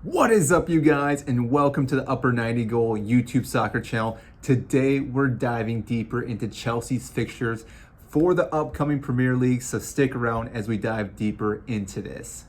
What is up, you guys, and welcome to the Upper 90 Goal YouTube soccer channel. Today, we're diving deeper into Chelsea's fixtures for the upcoming Premier League, so stick around as we dive deeper into this.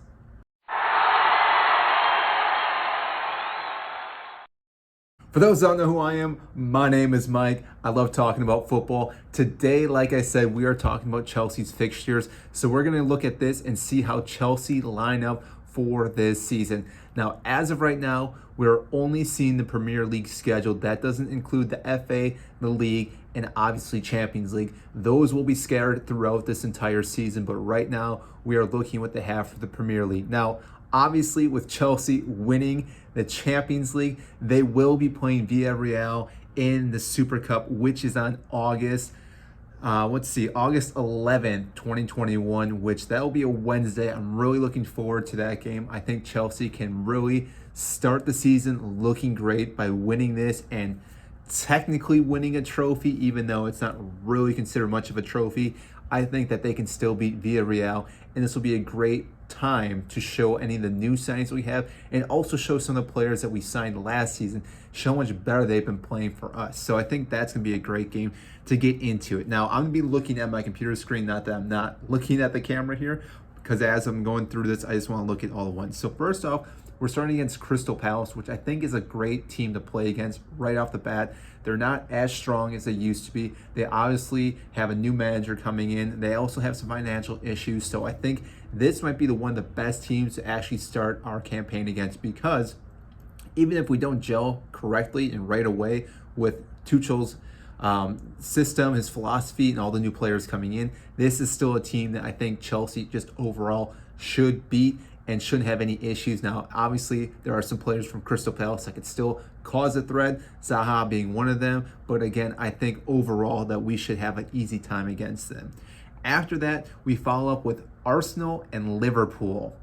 For those who don't know who I am, my name is Mike. I love talking about football. Today, like I said, we are talking about Chelsea's fixtures. So we're going to look at this and see how Chelsea line up for this season. Now, as of right now, we're only seeing the Premier League schedule. That doesn't include the FA, the League, and obviously Champions League. Those will be scattered throughout this entire season, but right now we are looking at what they have for the Premier League. Now, obviously, with Chelsea winning the Champions League, they will be playing Villarreal in the Super Cup, which is on August 11th, 2021, which that will be a Wednesday. I'm really looking forward to that game. I think Chelsea can really start the season looking great by winning this and technically winning a trophy, even though it's not really considered much of a trophy. I think that they can still beat Villarreal, and this will be a great time to show any of the new signings we have and also show some of the players that we signed last season, show how much better they've been playing for us. So I think that's going to be a great game to get into it. Now, I'm going to be looking at my computer screen, not that I'm not looking at the camera here, because as I'm going through this, I just want to look at all the ones. So first off, we're starting against Crystal Palace, which I think is a great team to play against right off the bat. They're not as strong as they used to be. They obviously have a new manager coming in. They also have some financial issues. So I think this might be one of the best teams to actually start our campaign against, because even if we don't gel correctly and right away with Tuchel's system, his philosophy, and all the new players coming in, this is still a team that I think Chelsea just overall should beat and shouldn't have any issues. Now, obviously, there are some players from Crystal Palace that could still cause a threat, Zaha being one of them. But again, I think overall that we should have an easy time against them. After that, we follow up with Arsenal and Liverpool.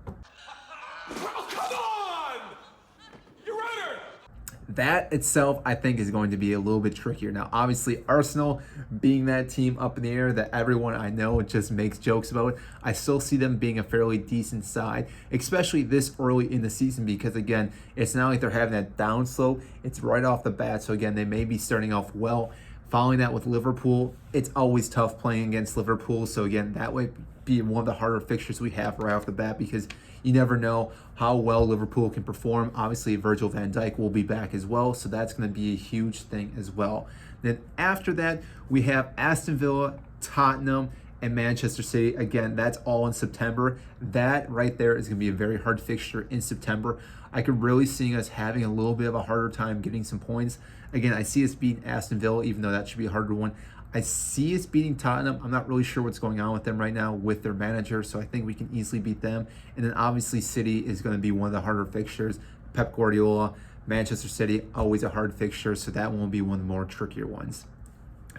That itself, I think, is going to be a little bit trickier. Now, obviously, Arsenal being that team up in the air that everyone I know just makes jokes about, I still see them being a fairly decent side, especially this early in the season, because, again, it's not like they're having that down slope. It's right off the bat. So, again, they may be starting off well. Following that with Liverpool, it's always tough playing against Liverpool. So, again, that would be one of the harder fixtures we have right off the bat, because you never know how well Liverpool can perform. Obviously, Virgil van Dijk will be back as well, so that's going to be a huge thing as well. Then after that, we have Aston Villa, Tottenham, and Manchester City. Again, that's all in September. That right there is going to be a very hard fixture in September. I could really see us having a little bit of a harder time getting some points. Again, I see us beating Aston Villa, even though that should be a harder one. I see us beating Tottenham. I'm not really sure what's going on with them right now with their manager, so I think we can easily beat them. And then obviously City is going to be one of the harder fixtures. Pep Guardiola, Manchester City, always a hard fixture, so that one will be one of the more trickier ones.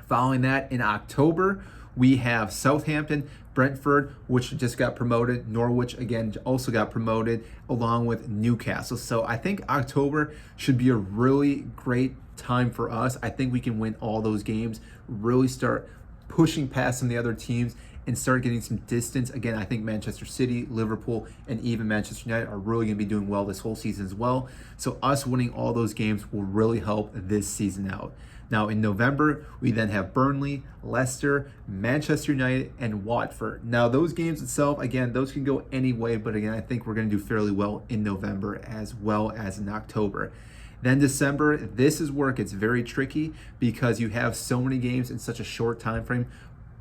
Following that, in October, we have Southampton, Brentford, which just got promoted. Norwich, again, also got promoted, along with Newcastle. So I think October should be a really great time for us. I think we can win all those games, really start pushing past some of the other teams, and start getting some distance. Again, I think Manchester City, Liverpool, and even Manchester United are really going to be doing well this whole season as well. So us winning all those games will really help this season out. Now, in November, we then have Burnley, Leicester, Manchester United, and Watford. Now, those games itself, again, those can go any way, but again, I think we're going to do fairly well in November as well as in October. Then December, this is where it gets very tricky because you have so many games in such a short time frame.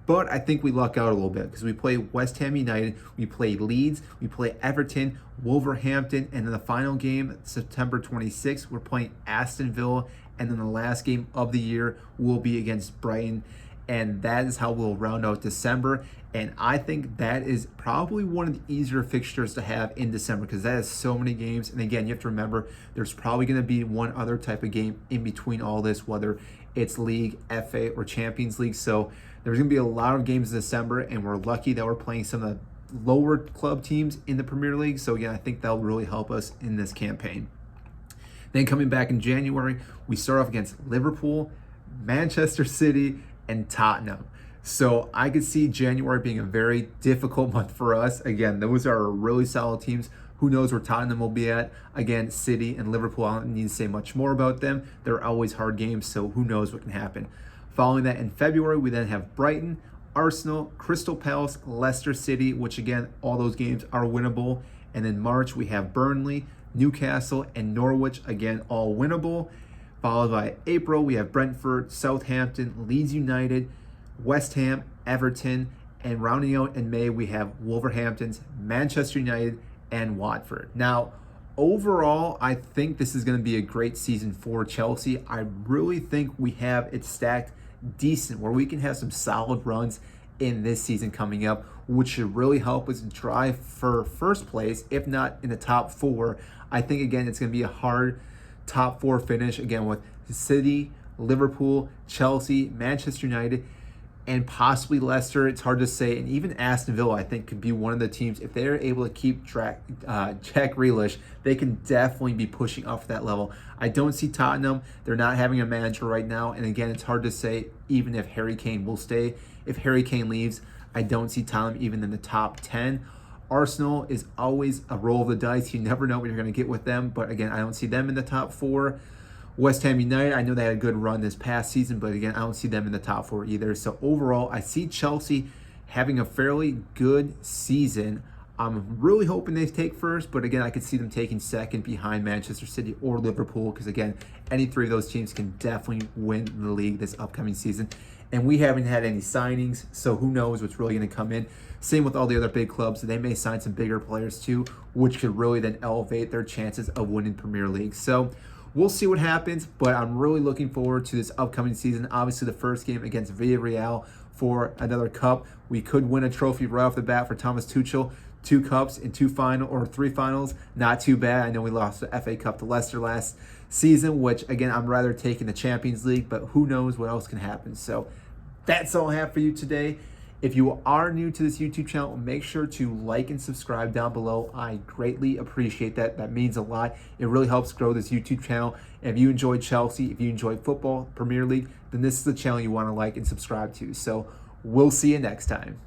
But I think we luck out a little bit because we play West Ham United, we play Leeds, we play Everton, Wolverhampton, and then the final game, September 26th, we're playing Aston Villa, and then the last game of the year will be against Brighton. And that is how we'll round out December. And I think that is probably one of the easier fixtures to have in December because that has so many games. And again, you have to remember there's probably going to be one other type of game in between all this, whether it's League, FA, or Champions League. So there's going to be a lot of games in December, and we're lucky that we're playing some of the lower club teams in the Premier League. So again, I think that'll really help us in this campaign. Then coming back in January, we start off against Liverpool, Manchester City, and Tottenham. So I could see January being a very difficult month for us. Again, those are really solid teams, Who knows where Tottenham will be at? Again, City and Liverpool, I don't need to say much more about them. They're always hard games, so who knows what can happen. Following that in February, we then have Brighton, Arsenal, Crystal Palace, Leicester City, which again, all those games are winnable. And then March, we have Burnley, Newcastle, and Norwich, again, all winnable. Followed by April, we have Brentford, Southampton, Leeds United, West Ham, Everton, and rounding out in May, we have Wolverhampton, Manchester United, and Watford. Now, overall, I think this is going to be a great season for Chelsea. I really think we have it stacked decent where we can have some solid runs in this season coming up, which should really help us drive for first place, if not in the top 4. I think, again, it's going to be a hard top 4 finish, again, with City, Liverpool, Chelsea, Manchester United, and possibly Leicester. It's hard to say. And even Aston Villa, I think, could be one of the teams. If they're able to keep Jack Grealish, they can definitely be pushing up that level. I don't see Tottenham. They're not having a manager right now. And again, it's hard to say even if Harry Kane will stay. If Harry Kane leaves, I don't see Tottenham even in the top 10. Arsenal is always a roll of the dice. You never know what you're going to get with them. But again, I don't see them in the top 4. West Ham United, I know they had a good run this past season, but again, I don't see them in the top 4 either. So overall, I see Chelsea having a fairly good season. I'm really hoping they take first, but again, I could see them taking second behind Manchester City or Liverpool, because again, any 3 of those teams can definitely win the league this upcoming season. And we haven't had any signings, so who knows what's really going to come in. Same with all the other big clubs. They may sign some bigger players too, which could really then elevate their chances of winning Premier League. So we'll see what happens, but I'm really looking forward to this upcoming season. Obviously, the first game against Villarreal for another cup. We could win a trophy right off the bat for Thomas Tuchel. 2 cups in 3 finals. Not too bad. I know we lost the FA Cup to Leicester last season, which, again, I'm rather taking the Champions League, but who knows what else can happen. So that's all I have for you today. If you are new to this YouTube channel, make sure to like and subscribe down below. I greatly appreciate that. That means a lot. It really helps grow this YouTube channel. If you enjoy Chelsea, if you enjoy football, Premier League, then this is the channel you want to like and subscribe to. So we'll see you next time.